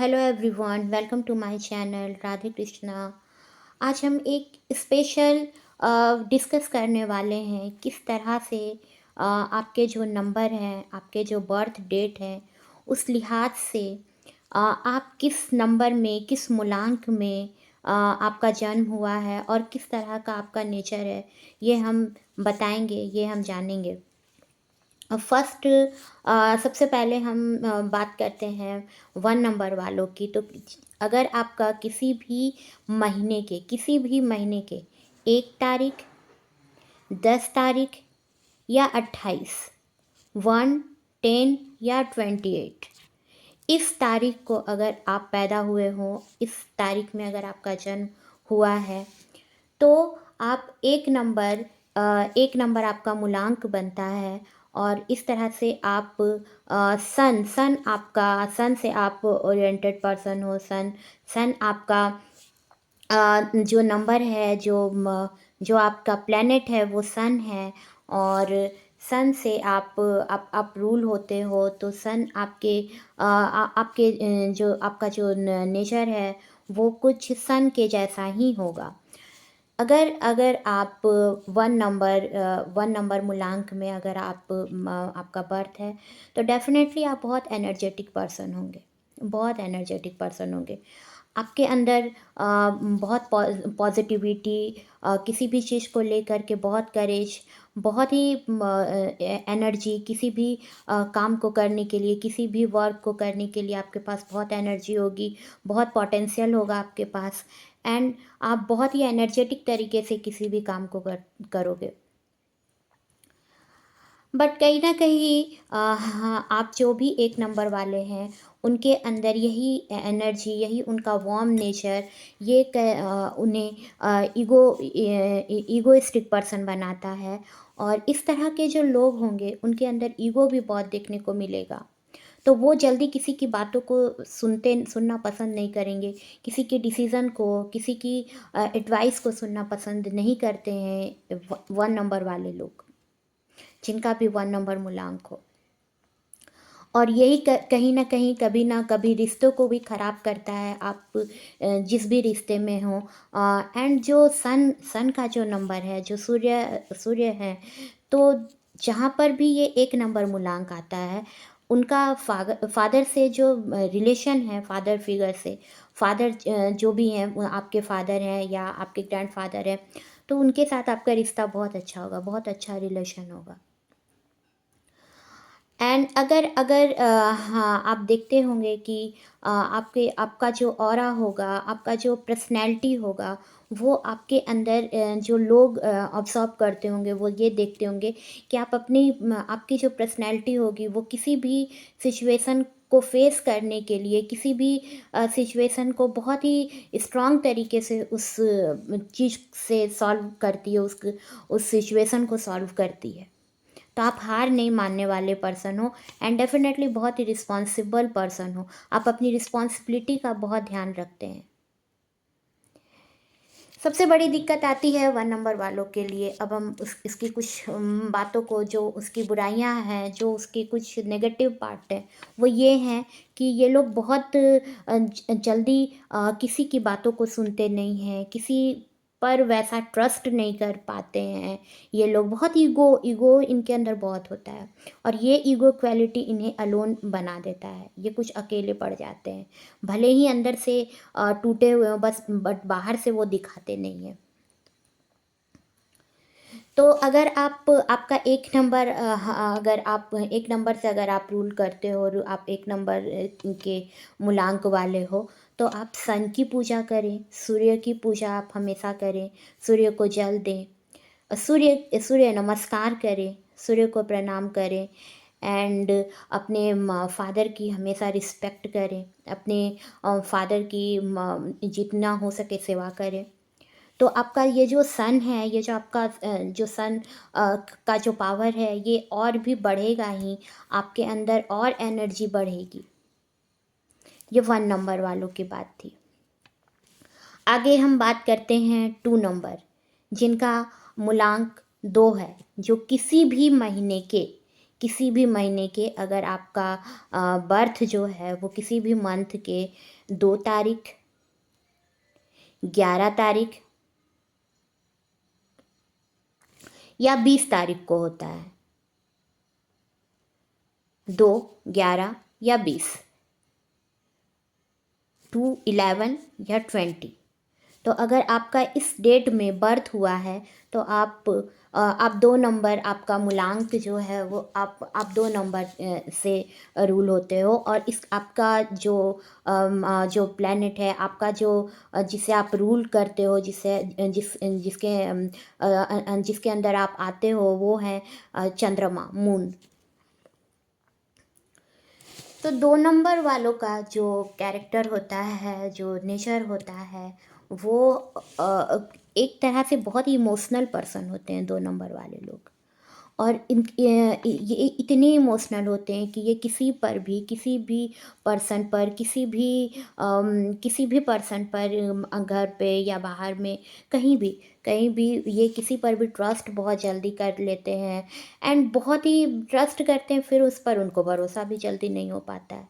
Hello everyone, welcome to my channel Radhe Krishna. आज हम एक स्पेशल डिस्कस करने वाले हैं किस तरह से आपके जो नंबर हैं, आपके जो बर्थ डेट है, उस लिहाज से आप किस नंबर में, किस मूलांक में आपका जन्म हुआ है और किस तरह का आपका नेचर है, ये हम बताएंगे, ये हम जानेंगे। फर्स्ट सबसे पहले हम बात करते हैं वन नंबर वालों की। तो अगर आपका किसी भी महीने के 1 तारीख, 10 तारीख या 28, 1, 10 या 28, इस तारीख को अगर आप पैदा हुए हो, इस तारीख में अगर आपका जन्म हुआ है, तो आप एक नंबर आपका मूलांक बनता है। और इस तरह से आप सन सन आपका सन से आप ओरिएंटेड पर्सन हो। सन सन आपका जो नंबर है, जो आपका प्लेनेट है वो सन है। और सन से आप रूल होते हो। तो सन आपके जो आपका जो नेचर है वो कुछ सन के जैसा ही होगा। अगर अगर आप वन नंबर मूलांक में अगर आपका बर्थ है, तो डेफिनेटली आप बहुत एनर्जेटिक पर्सन होंगे, बहुत एनर्जेटिक पर्सन होंगे। आपके अंदर बहुत पॉजिटिविटी, किसी भी चीज़ को लेकर के बहुत करेज, बहुत ही एनर्जी, किसी भी काम को करने के लिए, किसी भी वर्क को करने के लिए आपके पास बहुत एनर्जी होगी, बहुत पोटेंशियल होगा आपके पास। एंड आप बहुत ही एनर्जेटिक तरीके से किसी भी काम को करोगे। बट कहीं ना कहीं हाँ, आप जो भी एक नंबर वाले हैं, उनके अंदर यही एनर्जी, यही उनका वार्म नेचर, उन्हें ईगोइस्टिक पर्सन बनाता है। और इस तरह के जो लोग होंगे उनके अंदर ईगो भी बहुत देखने को मिलेगा। तो वो जल्दी किसी की बातों को सुनना पसंद नहीं करेंगे, किसी के डिसीज़न को, किसी की एडवाइस को सुनना पसंद नहीं करते हैं वन नंबर वाले लोग, जिनका भी वन नंबर मूलांक हो। और यही कहीं ना कहीं, कभी ना कभी रिश्तों को भी ख़राब करता है, आप जिस भी रिश्ते में हो। एंड जो सन का जो नंबर है, जो सूर्य है, तो जहाँ पर भी ये एक नंबर मूलांक आता है, उनका फादर से जो रिलेशन है, फादर फिगर से, फादर जो भी हैं, वो आपके फादर हैं या आपके ग्रैंडफादर हैं, तो उनके साथ आपका रिश्ता बहुत अच्छा होगा, बहुत अच्छा रिलेशन होगा। एंड अगर अगर हाँ, आप देखते होंगे कि आपका जो ऑरा होगा, आपका जो पर्सनैलिटी होगा, वो आपके अंदर जो लोग ऑब्जर्व करते होंगे, वो ये देखते होंगे कि आपकी जो पर्सनैलिटी होगी, वो किसी भी सिचुएशन को फेस करने के लिए, किसी भी सिचुएशन को बहुत ही स्ट्रांग तरीके से उस चीज़ से सॉल्व करती है, उस सिचुएशन को सॉल्व करती है। तो आप हार नहीं मानने वाले पर्सन हो। एंड डेफिनेटली बहुत ही रिस्पॉन्सिबल पर्सन हो, आप अपनी रिस्पॉन्सिबिलिटी का बहुत ध्यान रखते हैं। सबसे बड़ी दिक्कत आती है वन नंबर वालों के लिए। अब हम इसकी कुछ बातों को, जो उसकी बुराइयां हैं, जो उसके कुछ नेगेटिव पार्ट है, वो ये हैं कि ये लोग बहुत जल्दी किसी की बातों को सुनते नहीं हैं, किसी पर वैसा ट्रस्ट नहीं कर पाते हैं। ये लोग बहुत ईगो इनके अंदर बहुत होता है, और ये ईगो क्वालिटी इन्हें अलोन बना देता है। ये कुछ अकेले पड़ जाते हैं, भले ही अंदर से टूटे हुए हों, बस बट बाहर से वो दिखाते नहीं हैं। तो अगर आपका एक नंबर अगर आप एक नंबर से अगर आप रूल करते हो और आप एक नंबर के मूलांक वाले हो, तो आप सन की पूजा करें, सूर्य की पूजा आप हमेशा करें, सूर्य को जल दें, सूर्य नमस्कार करें, सूर्य को प्रणाम करें। एंड अपने फादर की हमेशा रिस्पेक्ट करें, अपने फादर की जितना हो सके सेवा करें। तो आपका ये जो सन है, ये जो आपका जो सन का जो पावर है, ये और भी बढ़ेगा ही, आपके अंदर और एनर्जी बढ़ेगी। ये वन नंबर वालों की बात थी। आगे हम बात करते हैं टू नंबर, जिनका मूलांक 2 है, जो किसी भी महीने के किसी भी महीने के अगर आपका बर्थ जो है वो किसी भी मंथ के 2 तारीख, 11 तारीख या 20 तारीख को होता है, 2, 11 या 20, 2, 11 या 20। तो अगर आपका इस डेट में बर्थ हुआ है तो आप 2 नंबर, आपका मूलांक जो है वो आप 2 नंबर से रूल होते हो। और इस आपका जो प्लैनेट है, आपका जो जिसे आप रूल करते हो, जिसके अंदर आप आते हो, वो है चंद्रमा, मून। तो 2 नंबर वालों का जो कैरेक्टर होता है, जो नेचर होता है, वो एक तरह से बहुत ही इमोशनल पर्सन होते हैं 2 नंबर वाले लोग। और ये इतने इमोशनल होते हैं कि ये किसी भी पर्सन पर, किसी भी पर्सन पर, घर पे या बाहर में, कहीं भी ये किसी पर भी ट्रस्ट बहुत जल्दी कर लेते हैं। एंड बहुत ही ट्रस्ट करते हैं, फिर उस पर उनको भरोसा भी जल्दी नहीं हो पाता है।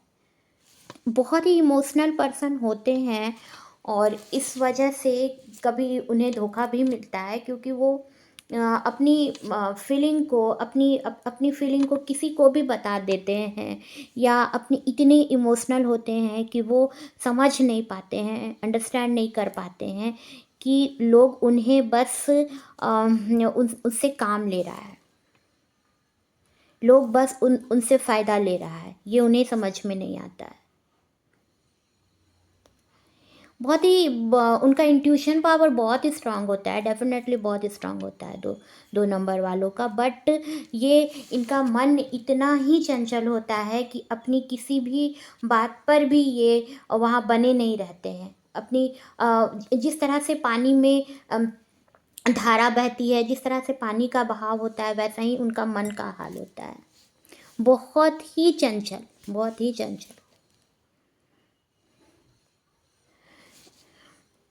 बहुत ही इमोशनल पर्सन होते हैं और इस वजह से कभी उन्हें धोखा भी मिलता है, क्योंकि वो अपनी अपनी फीलिंग को किसी को भी बता देते हैं, या अपनी इतने इमोशनल होते हैं कि वो समझ नहीं पाते हैं, अंडरस्टैंड नहीं कर पाते हैं कि लोग उन्हें बस उनसे काम ले रहा है, लोग बस उनसे फ़ायदा ले रहा है, ये उन्हें समझ में नहीं आता है। बहुत ही उनका इंट्यूशन पावर बहुत ही स्ट्रांग होता है, डेफिनेटली बहुत स्ट्रांग होता है 2 नंबर वालों का। बट ये इनका मन इतना ही चंचल होता है कि अपनी किसी भी बात पर भी ये वहाँ बने नहीं रहते हैं। अपनी जिस तरह से पानी में धारा बहती है, जिस तरह से पानी का बहाव होता है, वैसा ही उनका मन का हाल होता है, बहुत ही चंचल, बहुत ही चंचल।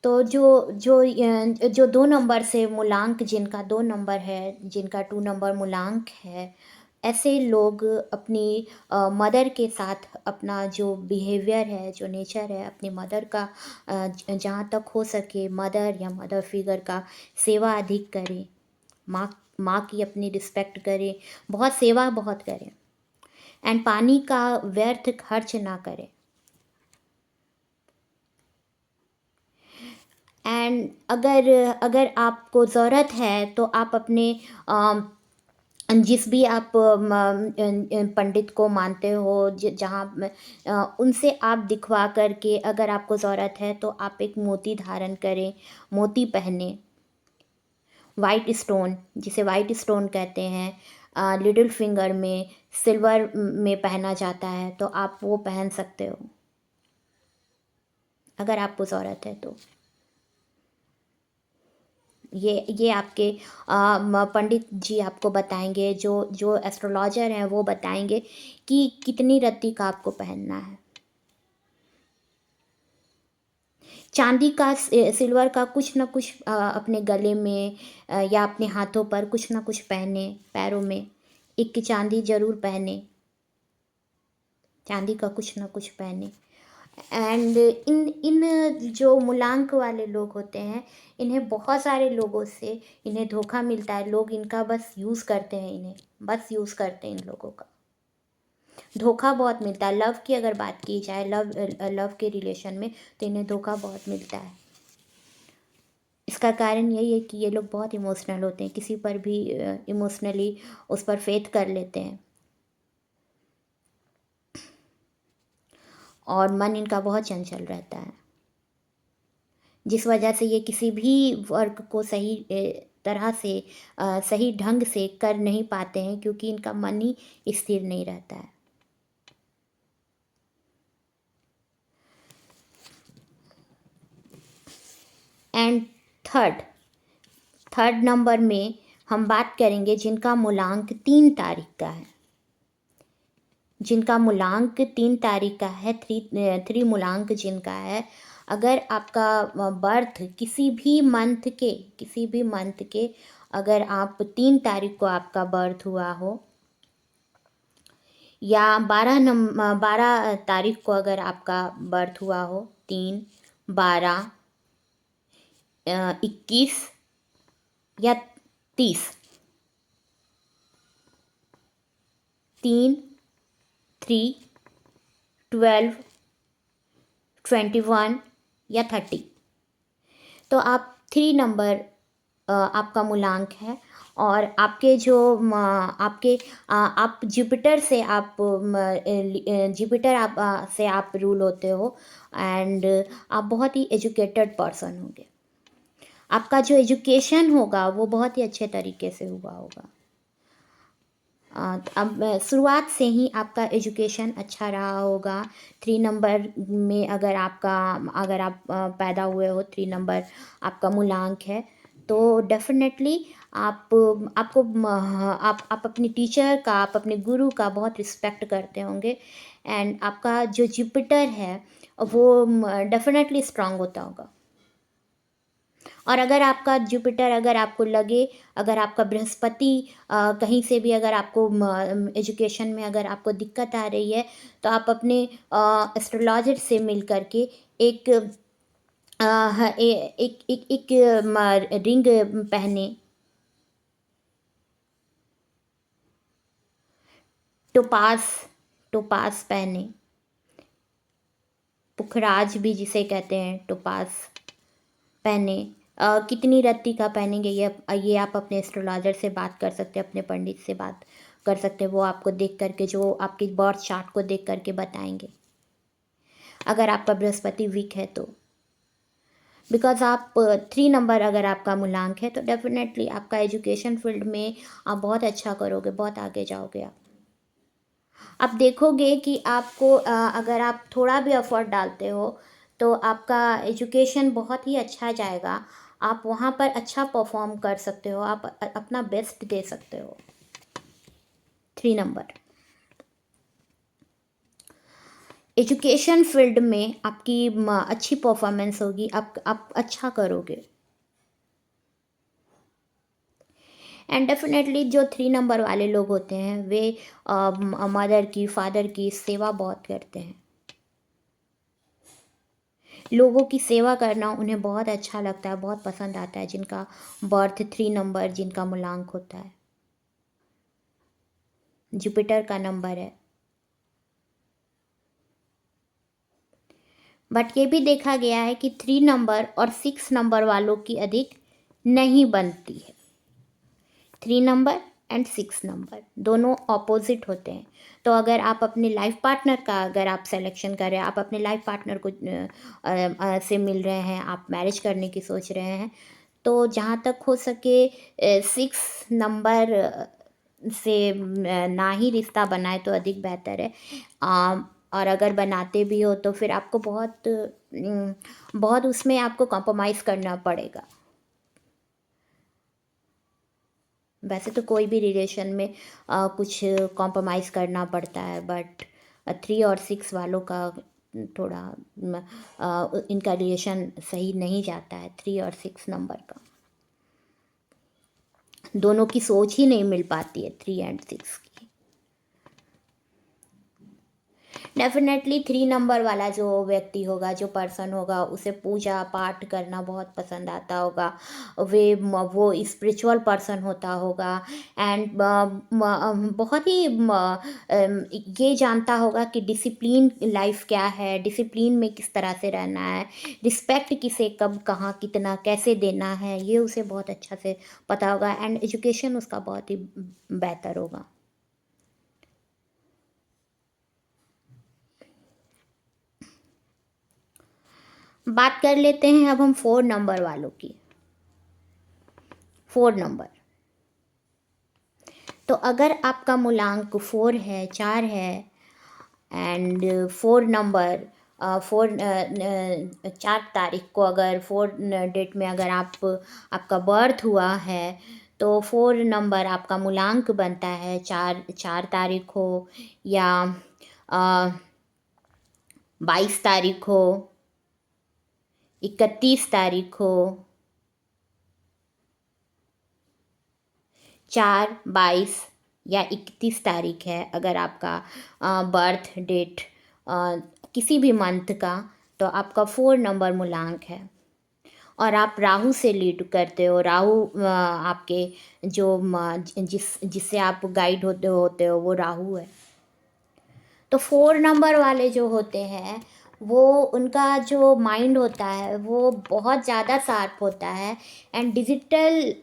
तो जो 2 नंबर से मूलांक, जिनका 2 नंबर है, जिनका 2 नंबर मूलांक है, ऐसे लोग अपनी मदर के साथ अपना जो बिहेवियर है, जो नेचर है, अपनी मदर का जहाँ तक हो सके मदर या मदर फिगर का सेवा अधिक करें, माँ माँ की अपनी रिस्पेक्ट करें, बहुत सेवा बहुत करें, एंड पानी का व्यर्थ खर्च ना करें। एंड अगर अगर आपको ज़रूरत है तो आप अपने जिस भी आप पंडित को मानते हो, जहाँ उनसे आप दिखवा करके, अगर आपको ज़रूरत है तो आप एक मोती धारण करें, मोती पहने, वाइट स्टोन, जिसे वाइट स्टोन कहते हैं, लिटिल फिंगर में सिल्वर में पहना जाता है, तो आप वो पहन सकते हो अगर आपको ज़रूरत है तो। ये आपके पंडित जी आपको बताएंगे, जो एस्ट्रोलॉजर हैं वो बताएंगे कि कितनी रत्ती का आपको पहनना है। चांदी का, सिल्वर का कुछ ना कुछ अपने गले में या अपने हाथों पर कुछ ना कुछ पहने, पैरों में एक चांदी ज़रूर पहने, चांदी का कुछ ना कुछ पहने। एंड इन इन जो मूलांक वाले लोग होते हैं, इन्हें बहुत सारे लोगों से इन्हें धोखा मिलता है। लोग इनका बस यूज़ करते हैं, इन्हें बस यूज़ करते हैं, इन लोगों का धोखा बहुत मिलता है। लव की अगर बात की जाए, लव के रिलेशन में, तो इन्हें धोखा बहुत मिलता है। इसका कारण यही है कि ये लोग बहुत इमोशनल होते हैं, किसी पर भी इमोशनली उस पर फेथ कर लेते हैं, और मन इनका बहुत चंचल रहता है, जिस वजह से ये किसी भी वर्क को सही तरह से सही ढंग से कर नहीं पाते हैं, क्योंकि इनका मन ही स्थिर नहीं रहता है। एंड थर्ड नंबर में हम बात करेंगे जिनका मूलांक 3 तारीख का है, जिनका मूलांक 3 तारीख का है, थ्री मूलांक जिनका है। अगर आपका बर्थ किसी भी मंथ के अगर आप 3 तारीख को आपका बर्थ हुआ हो, या 12 तारीख को अगर आपका बर्थ हुआ हो, 3, 12, 21 या 30, 3, 3, 12, 21 या 30, तो आप 3 नंबर आपका मूलांक है। और आपके जो आपके आप जुपिटर से आप जुपिटर आप से आप रूल होते हो, एंड आप बहुत ही एजुकेटेड पर्सन होंगे। आपका जो एजुकेशन होगा वो बहुत ही अच्छे तरीके से हुआ होगा। अब शुरुआत से ही आपका एजुकेशन अच्छा रहा होगा। 3 नंबर में अगर आप पैदा हुए हो, 3 नंबर आपका मूलांक है, तो डेफिनेटली आप अपनी टीचर का, आप अपने गुरु का बहुत रिस्पेक्ट करते होंगे, एंड आपका जो जुपिटर है वो डेफिनेटली स्ट्रांग होता होगा। और अगर आपका जुपिटर, अगर आपको लगे, अगर आपका बृहस्पति कहीं से भी अगर आपको एजुकेशन में अगर आपको दिक्कत आ रही है, तो आप अपने एस्ट्रोलॉजर से मिल करके एक रिंग पहने, टोपास टोपास पहने, पुखराज भी जिसे कहते हैं, टोपास पहने। कितनी रत्ती का पहनेंगे, ये आप अपने एस्ट्रोलॉजर से बात कर सकते हैं, अपने पंडित से बात कर सकते हैं। वो आपको देख करके, जो आपकी बर्थ चार्ट को देख करके बताएंगे। अगर आपका बृहस्पति वीक है तो, बिकॉज आप 3 नंबर अगर आपका मूलांक है, तो डेफिनेटली आपका एजुकेशन फील्ड में आप बहुत अच्छा करोगे, बहुत आगे जाओगे। आप देखोगे कि आपको अगर आप थोड़ा भी एफर्ट डालते हो तो आपका एजुकेशन बहुत ही अच्छा जाएगा। आप वहाँ पर अच्छा परफॉर्म कर सकते हो, आप अपना बेस्ट दे सकते हो। 3 नंबर एजुकेशन फील्ड में आपकी अच्छी परफॉर्मेंस होगी, आप अच्छा करोगे। एंड डेफिनेटली जो 3 नंबर वाले लोग होते हैं, वे मदर की, फादर की सेवा बहुत करते हैं। लोगों की सेवा करना उन्हें बहुत अच्छा लगता है, बहुत पसंद आता है, जिनका बर्थ 3 नंबर, जिनका मूलांक होता है, जुपिटर का नंबर है। बट ये भी देखा गया है कि 3 नंबर और 6 नंबर वालों की अधिक नहीं बनती है। 3 नंबर एंड 6 नंबर दोनों ऑपोजिट होते हैं। तो अगर आप अपने लाइफ पार्टनर का अगर आप सिलेक्शन कर रहे हैं, आप अपने लाइफ पार्टनर को से मिल रहे हैं, आप मैरिज करने की सोच रहे हैं, तो जहाँ तक हो सके 6 नंबर से ना ही रिश्ता बनाए तो अधिक बेहतर है। और अगर बनाते भी हो तो फिर आपको बहुत उसमें आपको कॉम्प्रोमाइज़ करना पड़ेगा। वैसे तो कोई भी रिलेशन में कुछ कॉम्प्रोमाइज़ करना पड़ता है, बट 3 और 6 वालों का थोड़ा इनका रिलेशन सही नहीं जाता है। 3 और 6 नंबर का दोनों की सोच ही नहीं मिल पाती है, 3 एंड 6 की। डेफिनेटली 3 नंबर वाला जो व्यक्ति होगा, जो पर्सन होगा, उसे पूजा पाठ करना बहुत पसंद आता होगा। वो स्पिरिचुअल पर्सन होता होगा, एंड बहुत ही ये जानता होगा कि डिसिप्लिन लाइफ क्या है, डिसिप्लिन में किस तरह से रहना है, रिस्पेक्ट किसे कब कहाँ कितना कैसे देना है, ये उसे बहुत अच्छा से पता होगा, एंड एजुकेशन उसका बहुत ही बेहतर होगा। बात कर लेते हैं अब हम 4 नंबर वालों की। 4 नंबर, तो अगर आपका मूलांक 4 है, 4 है, एंड 4 नंबर 4 तारीख को अगर 4 डेट में अगर आपका बर्थ हुआ है, तो 4 नंबर आपका मूलांक बनता है। 4 तारीख हो या 22 तारीख हो, 31 तारीख हो, 4, 22, या 31 तारीख है अगर आपका बर्थ डेट किसी भी मंथ का, तो आपका 4 नंबर मूलांक है। और आप राहु से लीड करते हो। राहु आपके जो जिससे आप गाइड होते हो वो राहु है। तो 4 नंबर वाले जो होते हैं वो, उनका जो माइंड होता है वो बहुत ज़्यादा शार्प होता है। एंड डिजिटल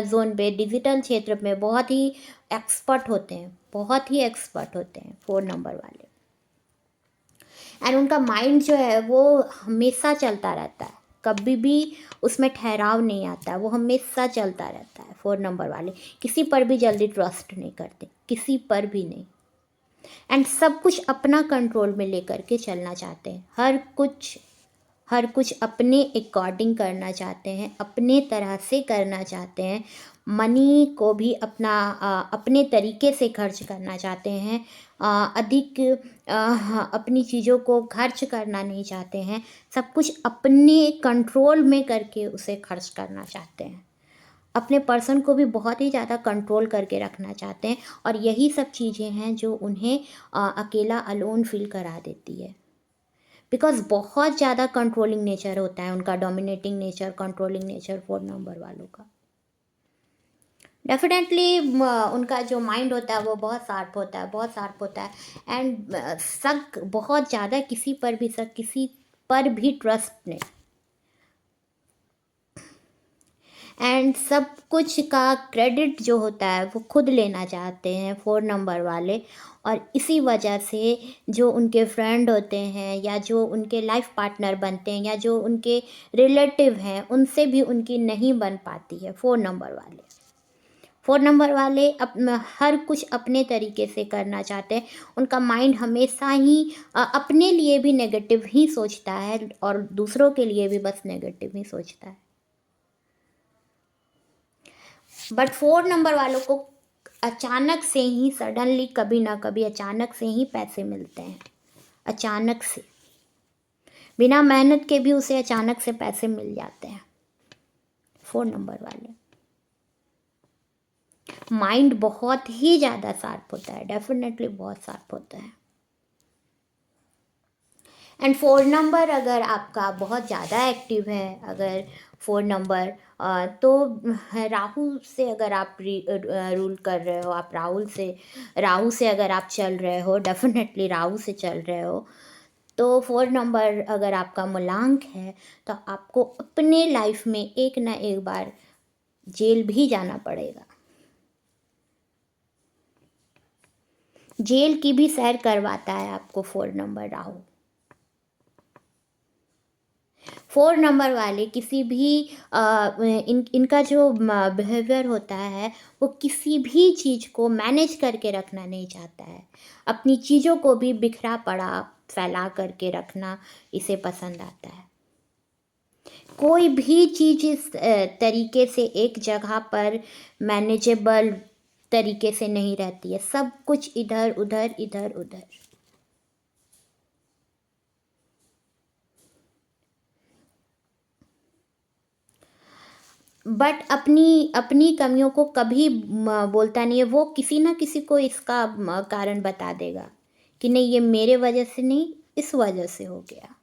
जोन पे, डिजिटल क्षेत्र में बहुत ही एक्सपर्ट होते हैं, बहुत ही एक्सपर्ट होते हैं 4 नंबर वाले। एंड उनका माइंड जो है वो हमेशा चलता रहता है, कभी भी उसमें ठहराव नहीं आता है, वो हमेशा चलता रहता है 4 नंबर वाले। किसी पर भी जल्दी ट्रस्ट नहीं करते, किसी पर भी नहीं। एंड सब कुछ अपना कंट्रोल में लेकर के चलना चाहते हैं, हर कुछ अपने अकॉर्डिंग करना चाहते हैं, अपने तरह से करना चाहते हैं। मनी को भी अपने तरीके से खर्च करना चाहते हैं। अधिक अपनी चीज़ों को खर्च करना नहीं चाहते हैं। सब कुछ अपने कंट्रोल में करके उसे खर्च करना चाहते हैं। अपने पर्सन को भी बहुत ही ज़्यादा कंट्रोल करके रखना चाहते हैं। और यही सब चीज़ें हैं जो उन्हें अकेला अलोन फील करा देती है। बिकॉज बहुत ज़्यादा कंट्रोलिंग नेचर होता है उनका, dominating nature, controlling nature 4 number वालों का। डेफिनेटली उनका जो माइंड होता है वो बहुत शार्प होता है, बहुत शार्प होता है। एंड शक बहुत ज़्यादा, किसी पर भी ट्रस्ट नहीं। एंड सब कुछ का क्रेडिट जो होता है वो खुद लेना चाहते हैं 4 नंबर वाले। और इसी वजह से जो उनके फ्रेंड होते हैं या जो उनके लाइफ पार्टनर बनते हैं या जो उनके रिलेटिव हैं, उनसे भी उनकी नहीं बन पाती है 4 नंबर वाले। 4 नंबर वाले हर कुछ अपने तरीके से करना चाहते हैं। उनका माइंड हमेशा ही अपने लिए भी नेगेटिव ही सोचता है और दूसरों के लिए भी बस नेगेटिव ही सोचता है। बट 4 नंबर वालों को अचानक से ही, सडनली, कभी ना कभी अचानक से ही पैसे मिलते हैं। अचानक से, बिना मेहनत के भी उसे अचानक से पैसे मिल जाते हैं 4 नंबर वाले। माइंड बहुत ही ज़्यादा शार्प होता है, डेफिनेटली बहुत शार्प होता है। एंड 4 नंबर अगर आपका बहुत ज़्यादा एक्टिव है, अगर 4 नंबर तो राहु से अगर आप रूल कर रहे हो, आप राहु से अगर आप चल रहे हो, डेफिनेटली राहु से चल रहे हो, तो 4 नंबर अगर आपका मूलांक है तो आपको अपने लाइफ में एक ना एक बार जेल भी जाना पड़ेगा। जेल की भी सैर करवाता है आपको 4 नंबर राहु। 4 नंबर वाले किसी भी इनका जो बिहेवियर होता है वो किसी भी चीज़ को मैनेज करके रखना नहीं चाहता है। अपनी चीज़ों को भी बिखरा पड़ा फैला करके रखना इसे पसंद आता है। कोई भी चीज़ इस तरीके से एक जगह पर मैनेजेबल तरीके से नहीं रहती है। सब कुछ इधर उधर इधर उधर। बट अपनी कमियों को कभी बोलता नहीं है। वो किसी ना किसी को इसका कारण बता देगा कि नहीं, ये मेरे वजह से नहीं, इस वजह से हो गया।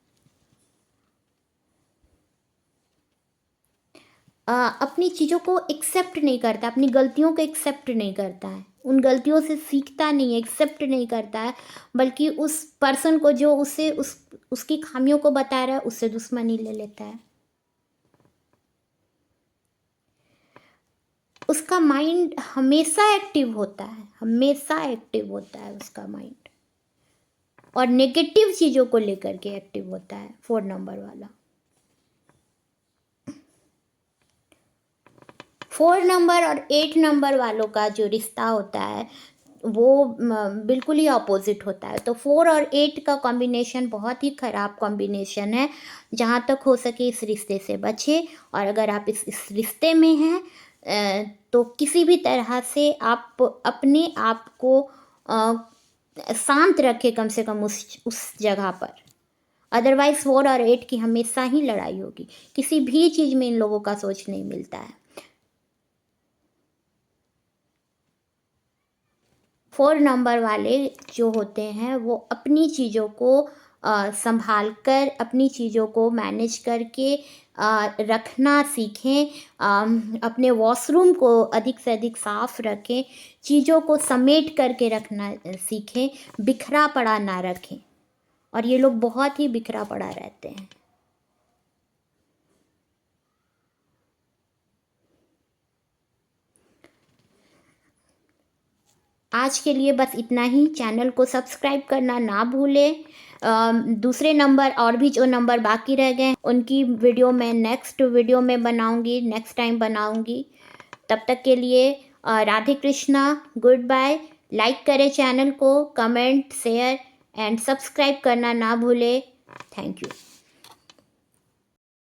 अपनी चीज़ों को एक्सेप्ट नहीं करता, अपनी गलतियों को एक्सेप्ट नहीं करता है, उन गलतियों से सीखता नहीं है, एक्सेप्ट नहीं करता है, बल्कि उस पर्सन को जो उसकी खामियों को बता रहा है उससे दुश्मनी ले लेता है। उसका माइंड हमेशा एक्टिव होता है, हमेशा एक्टिव होता है उसका माइंड, और नेगेटिव चीज़ों को लेकर के एक्टिव होता है 4 नंबर वाला। 4 नंबर और 8 नंबर वालों का जो रिश्ता होता है वो बिल्कुल ही अपोजिट होता है। तो 4 और 8 का कॉम्बिनेशन बहुत ही ख़राब कॉम्बिनेशन है। जहाँ तक हो सके इस रिश्ते से बचे, और अगर आप इस रिश्ते में हैं तो किसी भी तरह से आप अपने आप को शांत रखें, कम से कम उस जगह पर। अदरवाइज़ 4 और 8 की हमेशा ही लड़ाई होगी। किसी भी चीज़ में इन लोगों का सोच नहीं मिलता है। 4 नंबर वाले जो होते हैं वो अपनी चीज़ों को संभाल कर, अपनी चीज़ों को मैनेज करके रखना सीखें। अपने वॉशरूम को अधिक से अधिक साफ रखें, चीज़ों को समेट करके रखना सीखें, बिखरा पड़ा ना रखें। और ये लोग बहुत ही बिखरा पड़ा रहते हैं। आज के लिए बस इतना ही। चैनल को सब्सक्राइब करना ना भूलें। दूसरे नंबर और भी जो नंबर बाकी रह गए उनकी वीडियो मैं नेक्स्ट वीडियो में बनाऊंगी, नेक्स्ट टाइम बनाऊंगी। तब तक के लिए Radhe Krishna, good bye. Like करें चैनल को, कमेंट, शेयर एंड सब्सक्राइब करना ना भूलें। Thank you.